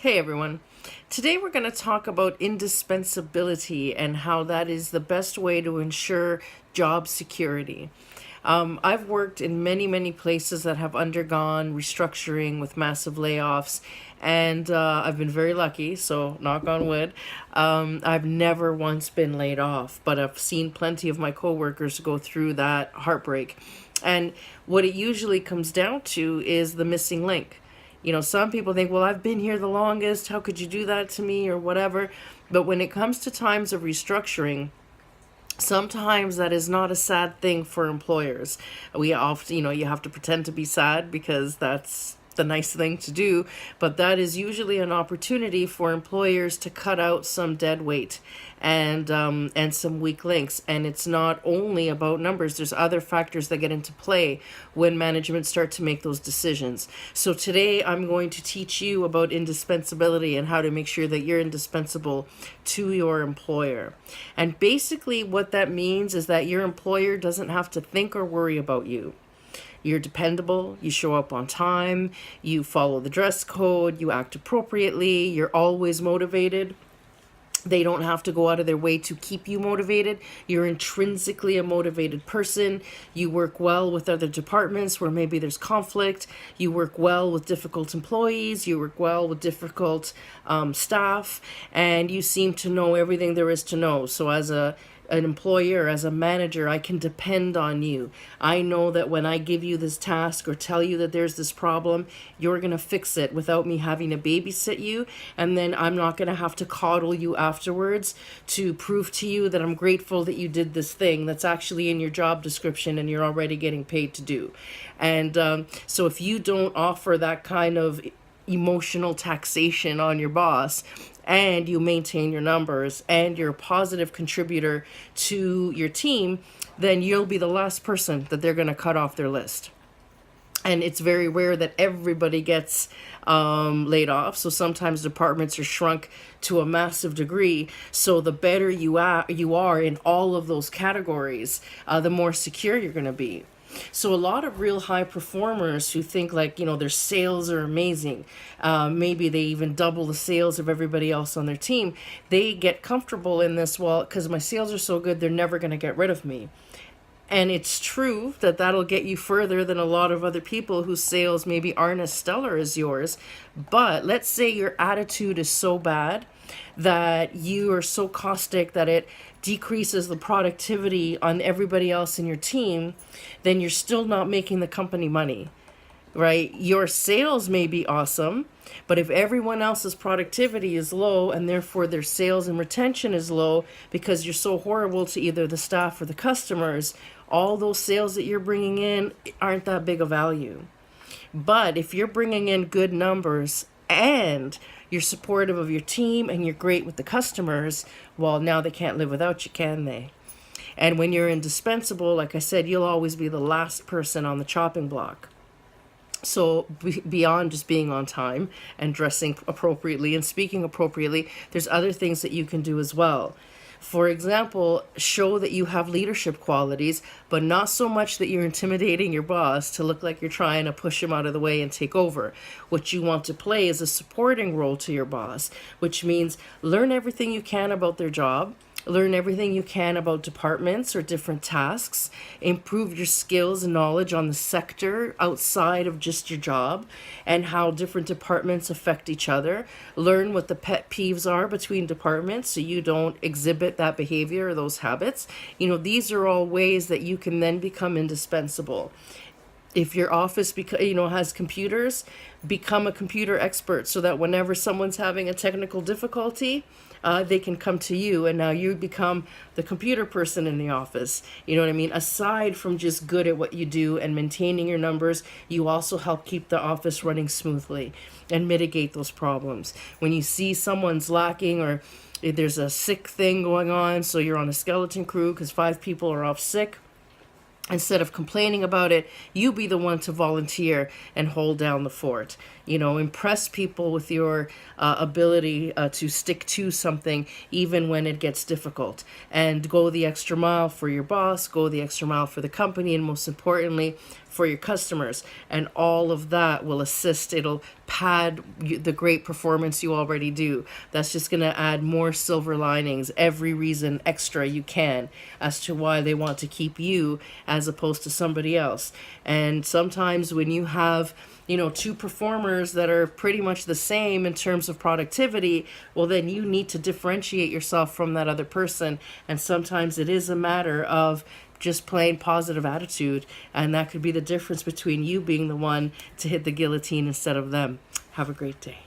Hey everyone. Today we're going to talk about indispensability and how that is the best way to ensure job security. I've worked in many places that have undergone restructuring with massive layoffs, and I've been very lucky, so knock on wood. I've never once been laid off, but I've seen plenty of my coworkers go through that heartbreak. And what it usually comes down to is the missing link. Some people think, well, I've been here the longest. How could you do that to me or whatever? But when it comes to times of restructuring, sometimes that is not a sad thing for employers. We often, you have to pretend to be sad because that's the nice thing to do, but that is usually an opportunity for employers to cut out some dead weight and some weak links. And it's not only about numbers. There's other factors that get into play when management start to make those decisions. So today I'm going to teach you about indispensability and how to make sure that you're indispensable to your employer. And basically what that means is that your employer doesn't have to think or worry about you. You're dependable, you show up on time, you follow the dress code, you act appropriately, you're always motivated. They don't have to go out of their way to keep you motivated. You're intrinsically a motivated person. You work well with other departments where maybe there's conflict. You work well with difficult employees. You work well with difficult staff. And you seem to know everything there is to know. So as an employer, as a manager, I can depend on you. I know that when I give you this task or tell you that there's this problem, you're going to fix it without me having to babysit you. And then I'm not going to have to coddle you afterwards to prove to you that I'm grateful that you did this thing that's actually in your job description and you're already getting paid to do. And so if you don't offer that kind of emotional taxation on your boss, and you maintain your numbers, and you're a positive contributor to your team, then you'll be the last person that they're going to cut off their list. And it's very rare that everybody gets laid off. So sometimes departments are shrunk to a massive degree. So the better you are in all of those categories, the more secure you're going to be. So a lot of real high performers who think their sales are amazing, maybe they even double the sales of everybody else on their team, they get comfortable in this, well, because my sales are so good, they're never going to get rid of me. And it's true that that'll get you further than a lot of other people whose sales maybe aren't as stellar as yours. But let's say your attitude is so bad that you are so caustic that it decreases the productivity on everybody else in your team, then you're still not making the company money, right? Your sales may be awesome, but if everyone else's productivity is low and therefore their sales and retention is low because you're so horrible to either the staff or the customers, all those sales that you're bringing in aren't that big a value. But if you're bringing in good numbers and you're supportive of your team and you're great with the customers, well, now they can't live without you, can they? And when you're indispensable, like I said, you'll always be the last person on the chopping block. So beyond just being on time and dressing appropriately and speaking appropriately, there's other things that you can do as well. For example, show that you have leadership qualities, but not so much that you're intimidating your boss to look like you're trying to push him out of the way and take over. What you want to play is a supporting role to your boss, which means learn everything you can about their job, learn everything you can about departments or different tasks, improve your skills and knowledge on the sector outside of just your job and how different departments affect each other. Learn what the pet peeves are between departments so you don't exhibit that behavior or those habits. These are all ways that you can then become indispensable. If your office has computers, become a computer expert so that whenever someone's having a technical difficulty, they can come to you, and now you become the computer person in the office. You know what I mean? Aside from just good at what you do and maintaining your numbers, you also help keep the office running smoothly and mitigate those problems. When you see someone's lacking or if there's a sick thing going on, so you're on a skeleton crew because 5 people are off sick, instead of complaining about it, you be the one to volunteer and hold down the fort. Impress people with your ability to stick to something even when it gets difficult. And go the extra mile for your boss, go the extra mile for the company, and most importantly, for your customers. And all of that will assist. It'll pad the great performance you already do. That's just going to add more silver linings, every reason extra you can as to why they want to keep you as opposed to somebody else. And sometimes when you have, two performers that are pretty much the same in terms of productivity, well, then you need to differentiate yourself from that other person. And sometimes it is a matter of just plain positive attitude. And that could be the difference between you being the one to hit the guillotine instead of them. Have a great day.